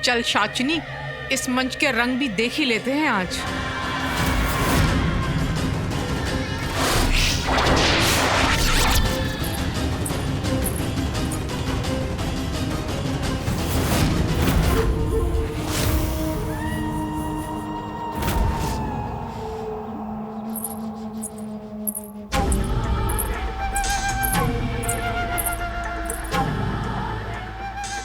चल शाचनी, इस मंच के रंग भी देख ही लेते हैं आज।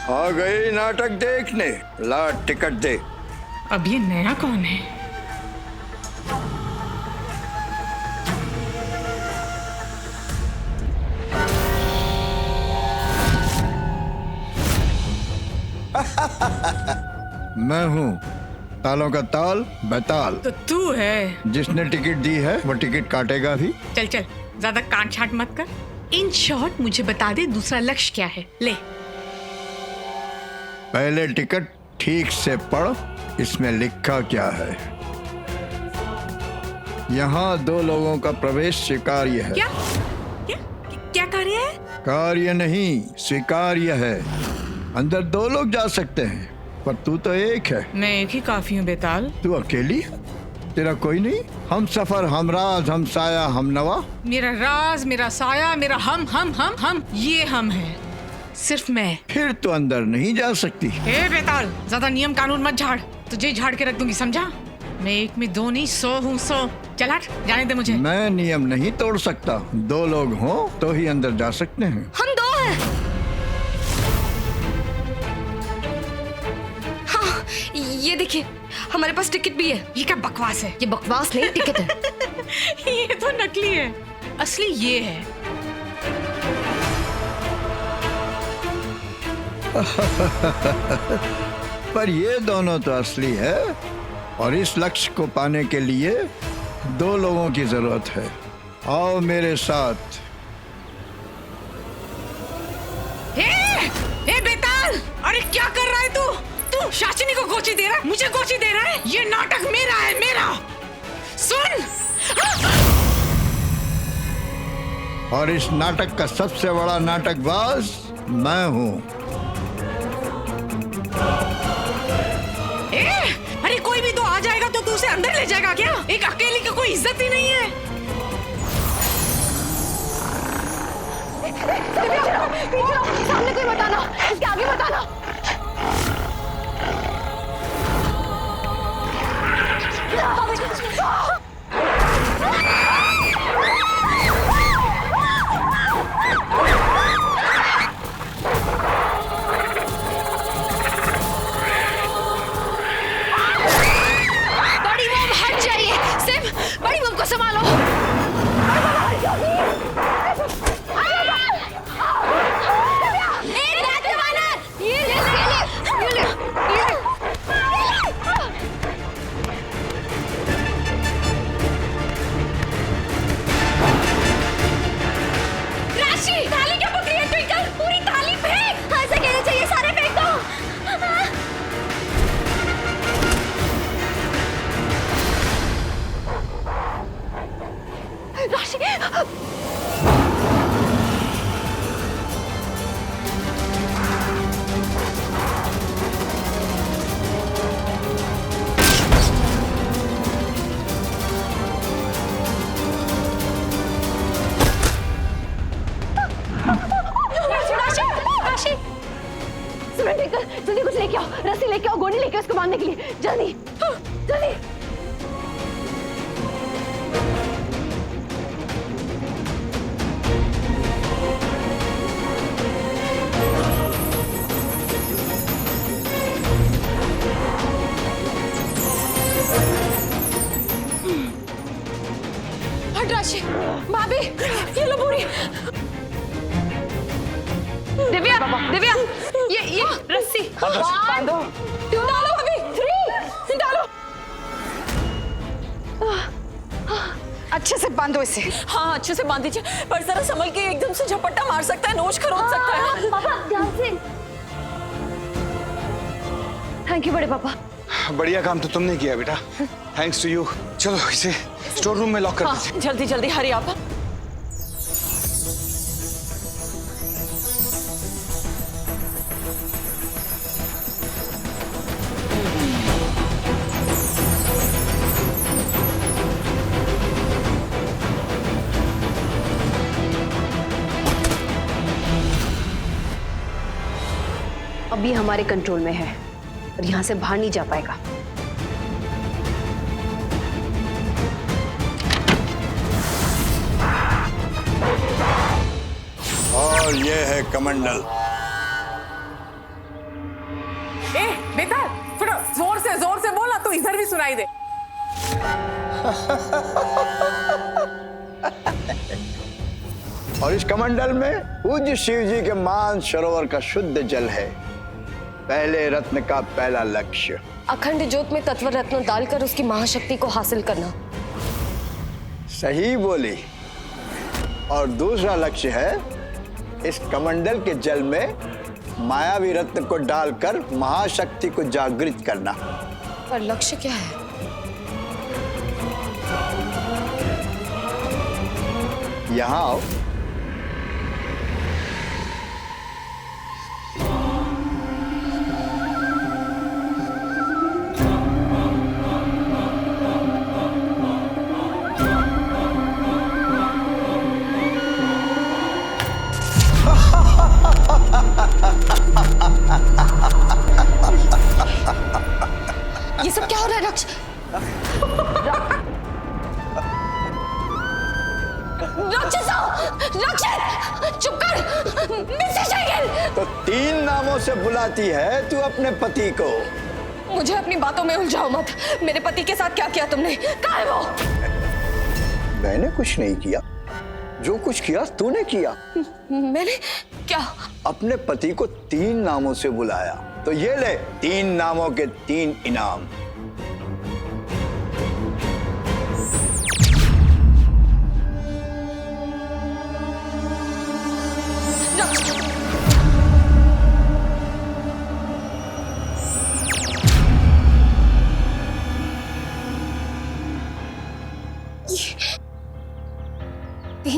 आ गई नाटक देखने, ला टिकट दे। अब ये नया कौन है? मैं हूँ तालों का ताल बैताल। तो तू है। जिसने टिकट दी है वो टिकट काटेगा भी। चल चल, ज्यादा काट छाट मत कर। इन शॉर्ट मुझे बता दे दूसरा लक्ष्य क्या है। ले। पहले टिकट ठीक से पढ़, इसमें लिखा क्या है। यहाँ 2 लोगों का प्रवेश स्वीकार्य है। क्या क्या क्या कार्य है? कार्य नहीं, स्वीकार्य है। अंदर 2 लोग जा सकते हैं, पर तू तो एक है। मैं एक ही काफी हूँ बेताल। तू अकेली है? तेरा कोई नहीं? हम सफर, हम राज, हम साया, हम नवा। मेरा राज, मेरा साया, मेरा हम, ये हम है, सिर्फ मैं। फिर तो अंदर नहीं जा सकती। ए बेताल, ज्यादा नियम कानून मत झाड़, तुझे झाड़ के रख दूंगी, समझा? मैं 1 में 2 नहीं 100 हूँ 100। चल हट, जाने दे मुझे। मैं नियम नहीं तोड़ सकता। 2 लोग हों तो ही अंदर जा सकते हैं। हम 2 हैं। हाँ, ये देखिए, हमारे पास टिकट भी है। ये क्या बकवास है? ये बकवास नहीं, टिकट है। ये तो नकली है, असली ये है। पर ये दोनों तो असली है, और इस लक्ष्य को पाने के लिए 2 लोगों की जरूरत है। आओ मेरे साथ। ए बेताल, अरे क्या कर रहा है तू? तू शाचनी को गोची दे रहा है, मुझे गोची दे रहा है। ये नाटक मेरा है, मेरा। सुन। और इस नाटक का सबसे बड़ा नाटकबाज मैं हूँ। अरे कोई भी तो आ जाएगा तो तू उसे अंदर ले जाएगा क्या? एक अकेली की कोई इज्जत ही नहीं है। सामने कोई मत आना, इसके आगे मत आना। बड़ी बम हट जाइए। सिम, बड़ी बम को संभालो। जल्दी कुछ लेके आओ, रस्सी लेके आओ, गोली लेके उसको बांधने के लिए। जल्दी जल्दी। हट राशि, भाभी, ये लो पूरी। दिव्या, दिव्या, ये रस्सी बांधो। डालो भाभी, 3 डालो। अच्छे से बांधो इसे। हाँ, अच्छे से बांध दीजिए, पर जरा संभल के, एकदम से झपट्टा मार सकता है, नोच खरोच सकता है। पापा ध्यान से। थैंक यू बड़े पापा। बढ़िया काम तो तुमने किया बेटा, थैंक्स टू यू। चलो इसे स्टोर रूम में लॉक कर दीजिए। हाँ, जल्दी जल्दी, हरी आप। अभी हमारे कंट्रोल में है और यहाँ से बाहर नहीं जा पाएगा। और ये है कमंडल। ए बेटा, थोड़ा जोर से बोला तो इधर भी सुनाई दे। और इस कमंडल में पूज्य शिव जी के मान सरोवर का शुद्ध जल है। पहले रत्न का पहला लक्ष्य अखंड ज्योत में तत्व रत्न डालकर उसकी महाशक्ति को हासिल करना। सही बोली। और दूसरा लक्ष्य है इस कमंडल के जल में मायावी रत्न को डालकर महाशक्ति को जागृत करना। पर लक्ष्य क्या है? यहाँ आओ। ये सब क्या हो रहा है रक्ष? रक्षित चुप कर। मिस्टर शेरगिल, तो 3 नामों से बुलाती है तू अपने पति को। मुझे अपनी बातों में उलझाओ मत। मेरे पति के साथ क्या किया तुमने? कहाँ है वो? मैंने कुछ नहीं किया, जो कुछ किया तूने किया। मैंने क्या? अपने पति को 3 नामों से बुलाया, तो ये ले 3 नामों के 3 इनाम।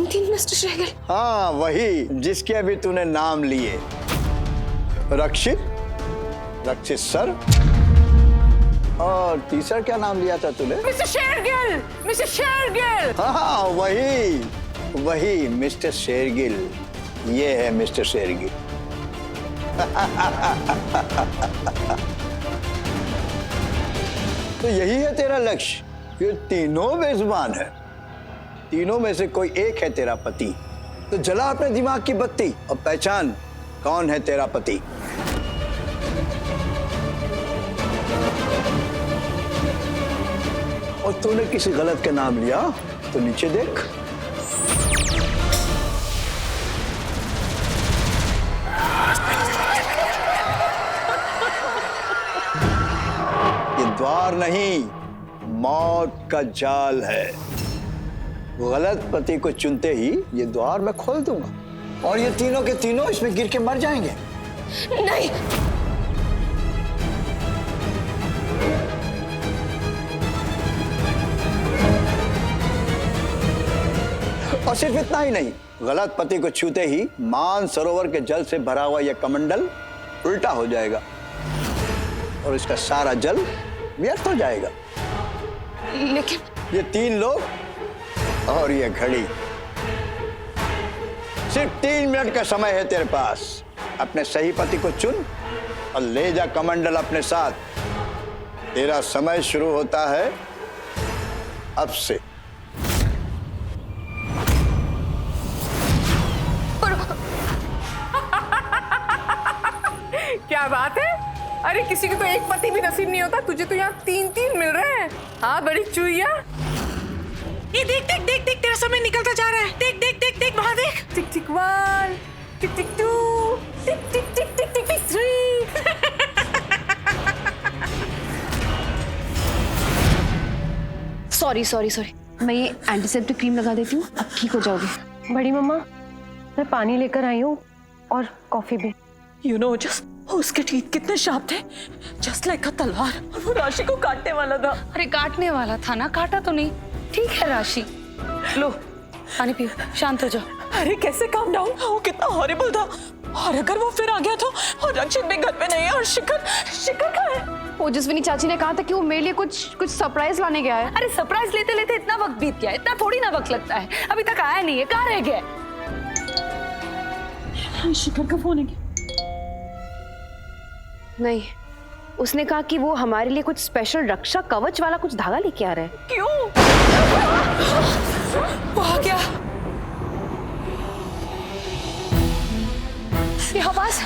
तीन मिस्टर शेरगिल? हाँ, वही जिसके अभी तूने नाम लिए। रक्षित, रक्षित सर, और तीसरा क्या नाम लिया था तूने? Mister Shergill, mister Shergill. हाँ, वही मिस्टर शेरगिल। ये है मिस्टर शेरगिल। तो यही है तेरा लक्ष्य। ये तीनों बेजुबान है। तीनों में से कोई एक है तेरा पति। तो जला अपने दिमाग की बत्ती और पहचान कौन है तेरा पति। और तूने किसी गलत का नाम लिया तो नीचे देख। ये द्वार नहीं, मौत का जाल है। गलत पति को चुनते ही ये द्वार मैं खोल दूंगा और ये तीनों के तीनों इसमें गिर के मर जाएंगे। नहीं। और सिर्फ इतना ही नहीं, गलत पति को छूते ही मान सरोवर के जल से भरा हुआ यह कमंडल उल्टा हो जाएगा और इसका सारा जल व्यर्थ हो जाएगा। लेकिन ये 3 लोग और ये घड़ी, सिर्फ 3 मिनट का समय है तेरे पास। अपने सही पति को चुन और ले जा कमंडल अपने साथ। तेरा समय शुरू होता है अब से। क्या बात है? अरे किसी को तो एक पति भी नसीब नहीं होता, तुझे तो यहाँ 3 मिल रहे हैं। हाँ बड़ी चुईया। ये देख देख देख देख, तेरा समय निकलता जा रहा है। देख देख देख देख, वहां देख। टिक टिक 1, टिक टिक 2, टिक टिक टिक टिक टिक टिक 3। सॉरी, मैं ये एंटीसेप्टिक क्रीम लगा देती हूँ, अब ठीक हो जाओगे। बड़ी मम्मा, मैं पानी लेकर आई हूँ और कॉफी भी। यू नो जस्ट उसके टीथ कितने शार्प थे, जस्ट लाइक अ तलवार, और वो राशि को काटने वाला था। अरे काटने वाला था ना, काटा तो नहीं। ठीक है राशि, लो पानी पियो, शांत हो जाओ। अरे कैसे काम डाउन, वो कितना हॉरिबल था। और अगर वो फिर आ गया तो, और रक्षित भी घर पे नहीं है, और शिखर कहाँ है? ओजस्विनी चाची ने कहा था कि वो मेरे लिए कुछ सरप्राइज लाने गया है। अरे सरप्राइज लेते लेते इतना वक्त बीत गया, इतना थोड़ी ना वक्त लगता है। अभी तक आया नहीं है, कहाँ रह गया? शिखर का फोन है क्या? नहीं, उसने कहा कि वो हमारे लिए कुछ स्पेशल रक्षा कवच वाला कुछ धागा लेके आ रहा है। क्यों? वो आ गया। ये आवाज।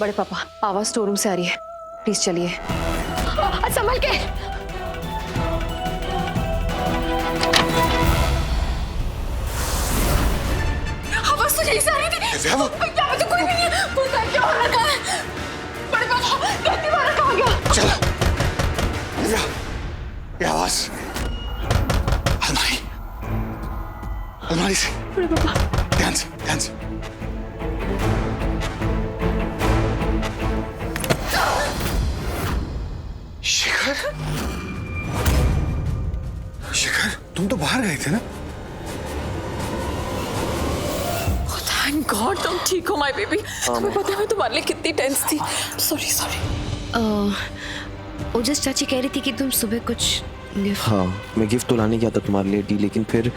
बड़े पापा, आवाज स्टोर रूम से आ रही है, प्लीज चलिए। संभल के। आवाज तो यही से आ रही थी। क्या वो? यहाँ पे तो कोई भी नहीं है। कोई क्या हो रखा है? बड़े पापा, धरती मारा कहाँ गया? चल ये आवाज अलमारी, अलमारी से। बड़े पापा, ध्यान से, ध्यान से। शिखर, शिखर, तुम तो बाहर गए थे ना? थैंक गॉड तुम ठीक हो माय बेबी। तुम्हें पता है मैं तुम्हारे लिए कितनी टेंस थी। Sorry sorry. ओजस चाची कह रही थी कि तुम सुबह कुछ गिफ्ट। हाँ, मैं गिफ्ट तो लाने गया था तुम्हारे लिए डी, लेकिन फिर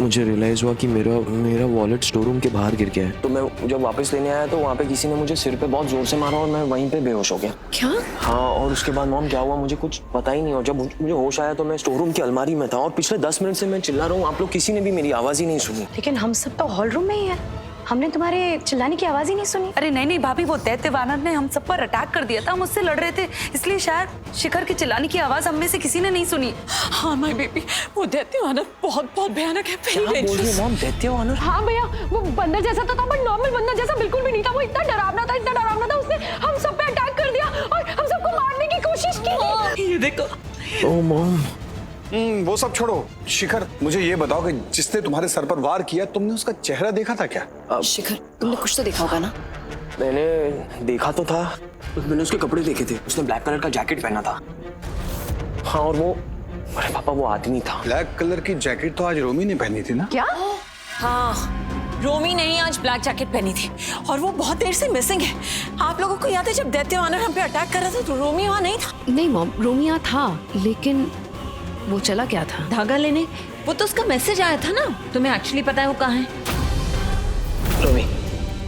मुझे रियलाइज़ हुआ कि मेरा वॉलेट स्टोर रूम के बाहर गिर गया है। तो मैं जब वापस लेने आया तो वहाँ पे किसी ने मुझे सिर पे बहुत जोर से मारा और मैं वहीं पे बेहोश हो गया। क्या? हाँ, और उसके बाद मॉम क्या हुआ मुझे कुछ पता ही नहीं। और जब मुझे होश आया तो मैं स्टोर रूम की अलमारी में था और पिछले 10 मिनट से मैं चिल्ला रहा हूँ, आप लोग किसी ने भी मेरी आवाज़ ही नहीं सुनी। लेकिन हम सब तो हॉल रूम में ही है, हमने तुम्हारे चिल्लाने की आवाज ही नहीं सुनी। अरे नहीं नहीं भाभी, वो दैत्य वानर ने हम सब पर अटैक कर दिया था, हम उससे लड़ रहे थे, इसलिए शायद शिखर के चिल्लाने की आवाज हम में से किसी ने नहीं सुनी। हाँ माय बेबी, वो दैत्य वानर बहुत बहुत भयानक है। क्या बोल रही है मॉम, दैत्य वानर? हाँ भैया, वो बंदर जैसा तो था पर नॉर्मल बंदर जैसा बिल्कुल भी नहीं था। वो इतना डरावना था, उसने हम सब पे अटैक कर दिया और हम सबको मारने की कोशिश की। ये देखो। ओह मॉम। वो सब छोड़ो। शिखर, मुझे ये बताओ कि जिसने तुम्हारे सर पर वार किया, तुमने उसका चेहरा देखा था क्या? शिखर, तुमने कुछ तो देखा होगा ना? मैंने देखा तो था, मैंने उसके कपड़े देखे थे, उसने ब्लैक कलर का जैकेट पहना था। हाँ, और वो, अरे पापा, वो आदमी था। ब्लैक कलर की जैकेट तो आज रोमी ने पहनी थी ना? क्या? हाँ, रोमी ने ही आज ब्लैक जैकेट पहनी थी और वो बहुत देर से मिसिंग है। आप लोगों को याद है जब दैत्य वानर हम पे अटैक कर रहा था तो रोमी वहाँ नहीं था? नहीं मॉम, रोमिया था, लेकिन वो चला क्या था? धागा लेने। वो तो उसका मैसेज आया था ना। तुम्हें एक्चुअली पता है वो कहाँ है? रोमी,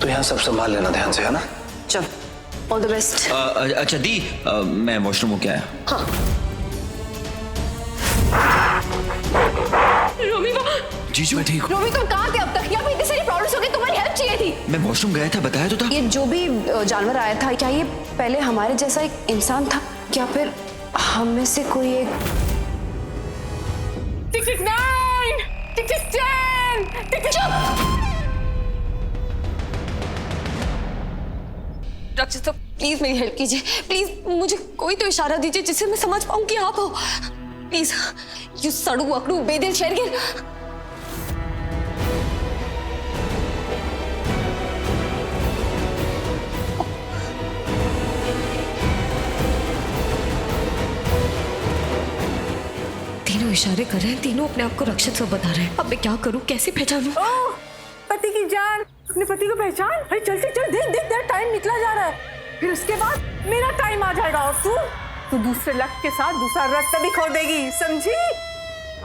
तो यहाँ सब संभाल लेना ध्यान से, है ना? चल, ऑल द बेस्ट। अच्छा दी, मैं वॉशरूम होके आया। हाँ। रोमी वो। जीजू मैं ठीक हूँ। रोमी, तुम कहाँ थे अब तक? यहाँ पे इतनी सारी प्रॉब्लम्स हो गई, तुम्हारी हेल्प चाहिए थी। मैं वॉशरूम गया था, बताया तो था। ये जो भी जानवर आया था, क्या ये पहले हमारे जैसा एक इंसान था, क्या फिर हम में से कोई एक? टिक टिक 9, टिक टिक 10, टिक टिक। रक्षित, तो प्लीज मेरी हेल्प कीजिए, प्लीज मुझे कोई तो इशारा दीजिए जिससे मैं समझ पाऊं कि आप हो। प्लीज, यू सड़ू अकड़ू बेदिल शेरगिल। तीनों इशारे कर रहे हैं, तीनों अपने आप को रक्षित सब बता रहे हैं। अब मैं क्या करूं, कैसे पहचानूं? ओह, पति की जान, अपने पति को पहचान। अरे चल चल चल, देख देख देख, टाइम निकला जा रहा है। फिर उसके बाद मेरा टाइम आ जाएगा और तू दूसरे लक्ष्य के साथ दूसरा रत्न भी खो देगी, समझी?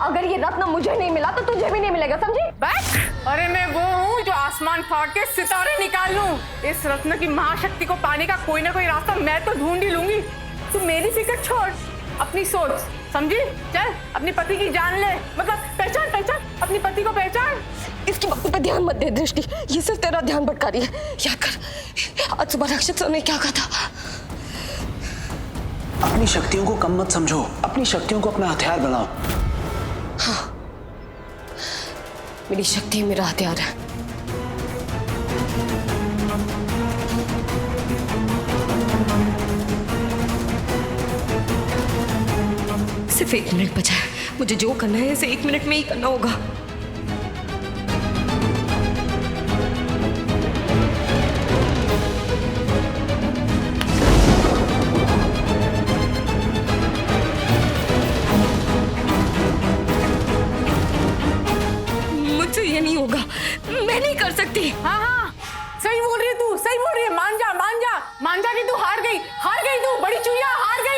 अगर ये रत्न मुझे नहीं मिला तो तुझे भी नहीं मिलेगा, समझी? बस, अरे मैं वो हूँ जो आसमान फाड़ के सितारे निकाल लूं। इस रत्न की महाशक्ति को पाने का कोई ना कोई रास्ता मैं तो ढूंढ ही लूंगी। तू मेरी फिक्र छोड़, अपनी सोच, समझी? चल, अपने पति की जान ले, मतलब पहचान पहचान, अपने पति को पहचान। इसकी बातों पे ध्यान मत दे दृष्टि, ये सिर्फ तेरा ध्यान भटका रही है। याद कर, आज सुबह रक्षित सर ने क्या कहा था? अपनी शक्तियों को कम मत समझो, अपनी शक्तियों को अपना हथियार बनाओ। हाँ, मेरी शक्ति मेरा हथियार है। सिर्फ 1 मिनट बचा है, मुझे जो करना है इसे 1 मिनट में ही करना होगा। मुझसे ये नहीं होगा, मैं नहीं कर सकती। हाँ हाँ, सही बोल रही है तू, सही बोल रही है। मान जा मान जा मान जा कि तू हार गई तू, बड़ी चुईया, हार गई।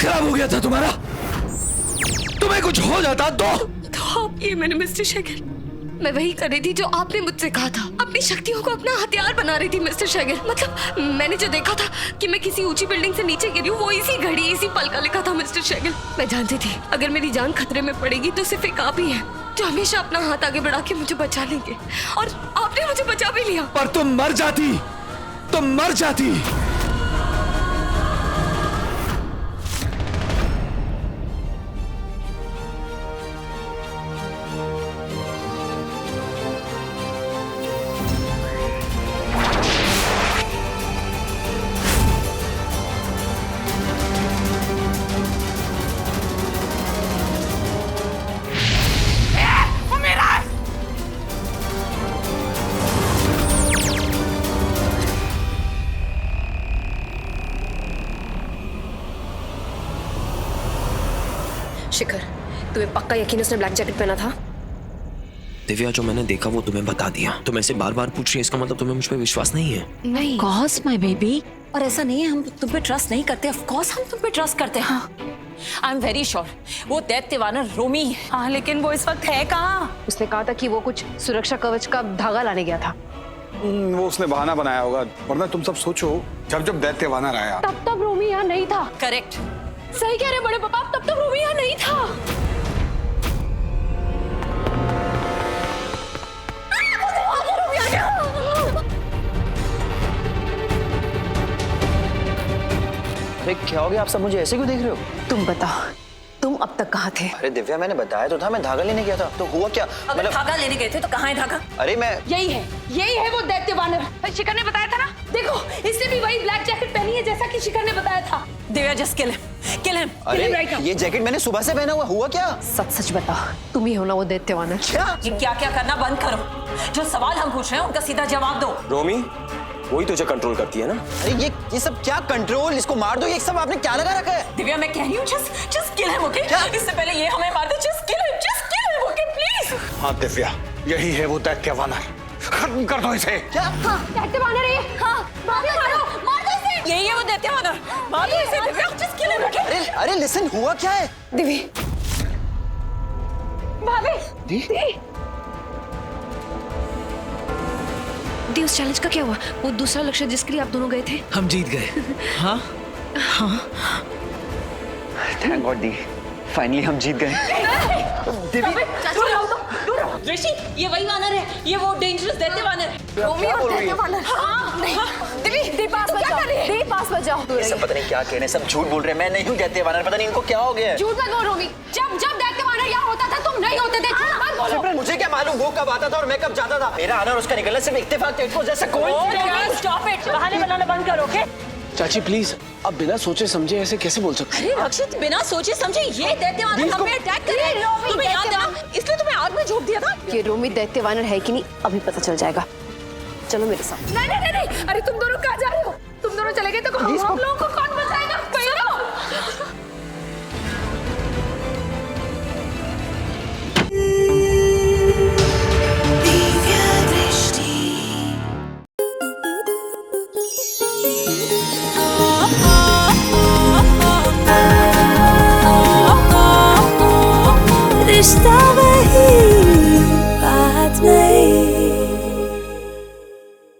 खराब हो गया था तुम्हारा? तुम्हें कुछ हो जाता तो आप ये मैंने मिस्टर शेखर, मैं वही कर रही थी जो आपने मुझसे कहा था। अपनी शक्तियों को अपना हथियार बना रही थी मिस्टर शेखर। मतलब मैंने जो देखा था कि मैं किसी ऊंची बिल्डिंग से नीचे गिरी हूँ, वो इसी घड़ी इसी पल का लिखा था मिस्टर शेखर। मैं जानती थी अगर मेरी जान खतरे में पड़ेगी तो सिर्फ एक आप ही है जो हमेशा अपना हाथ आगे बढ़ा के मुझे बचा लेंगे, और आपने मुझे बचा भी लिया। पर तुम मर जाती, तुम मर जाती। शिखर, तुम्हें पक्का यकीन उसने ब्लैक जैकेट पहना था? दिव्या, जो मैंने देखा वो तुम्हें बता दिया। तुम ऐसे बार बार पूछ रही है, इसका मतलब तुम्हें मुझ पे विश्वास नहीं है? नहीं। कॉस माय बेबी, और ऐसा नहीं है हम तुम पे ट्रस्ट नहीं करते। ऑफ कोर्स हम तुम पे ट्रस्ट करते हैं। आई एम वेरी श्योर वो दैत्य वानर रोमी है। हाँ, लेकिन वो इस वक्त है कहाँ? उसने कहा था कि वो कुछ सुरक्षा कवच का धागा लाने गया था। वो उसने बहाना बनाया होगा, वरना तुम सब सोचो जब जब दैत्य वानर आया तब तक रोमी यहाँ नहीं था। करेक्ट, सही कह रहे बड़े पापा, तब तक रोमी यहाँ नहीं था। अरे क्या हो गया? आप सब मुझे ऐसे क्यों देख रहे हो? तुम बताओ, तुम अब तक कहाँ थे? अरे दिव्या, मैंने बताया तो था, मैं धागा लेने गया था। तो हुआ क्या? अगर धागा लेने गए थे तो कहाँ है धागा? अरे मैं यही है वो दैत्य वानर। शिखर ने बताया था ना, देखो इसने भी वही ब्लैक जैकेट पहनी है जैसा कि शिखर ने बताया था। Divya, just kill him. अरे ये जैकेट मैंने सुबह से पहना हुआ क्या? सच सच बताओ, तुम ही हो ना वो दैत्य वानर? ये क्या क्या करना बंद करो। जो सवाल हम पूछ रहे हैं उनका सीधा जवाब दो। रोमी, वही तुझे कंट्रोल करती है ना? अरे ये सब क्या कंट्रोल? इसको मार दो, ये सब आपने क्या लगा रखा है? दिव्या, मैं कह रही हूँ जस्ट किल हिम, ओके? इससे पहले ये हमें मार दे। Just kill him, okay please. हाँ दिव्या, यही है वो दैत्य वानर। खत्म कर दो इसे। क्या? हाँ, दैत्य वानर है। हाँ, मार दो इसे। यही है वो दैत्य वानर। मार दो इसे Divya, just kill him, okay? अरे लिसन, हुआ क्या है? दिव्या, भाभी, दी, उस चैलेंज का क्या हुआ? वो दूसरा लक्ष्य जिसके लिए आप दोनों गए थे? हम जीत गए। हाँ हाँ, थैंक गॉड दी, फाइनली हम जीत गए। ऋषि, ये वही वानर है, ये वो डेंजरस दैत्य वानर है। रोमी और दैत्य वानर। हाँ, नहीं। दी, पास बचाओ। दी, पास बचाओ। ये सब पता नहीं क्या कह रहे हैं, सब झूठ बोल रहे हैं। मैं नहीं हूँ दैत्य वानर, पता नहीं इनको क्या हो गया है। झूठ मत बोल रोमी, जब दैत्य वानर यहाँ होता था तुम नहीं होते थे। झूठ मत बोलो। मुझे क्या मालूम वो कब आता था और मैं कब जाता था? मेरा आना और उसका निकलना सिर्फ इत्तेफाक थे, जैसा कोई। स्टॉप इट, बहाने बनाना बंद करो, ओके? चाची प्लीज, अब बिना सोचे समझे ऐसे कैसे बोल सकते अरे रक्षित, बिना सोचे समझे ये दैत्य वानर हम पे अटैक कर रहे हैं। तुम्हें याद है ना, इसलिए तुम्हें आग में झोंक दिया था। ये रोमी दैत्य वानर है कि नहीं अभी पता चल जाएगा। चलो मेरे साथ। नहीं, अरे तुम दोनों कहाँ जा रहे हो? तुम दोनों चले गए तो हम लोगों को कौन बचाएगा?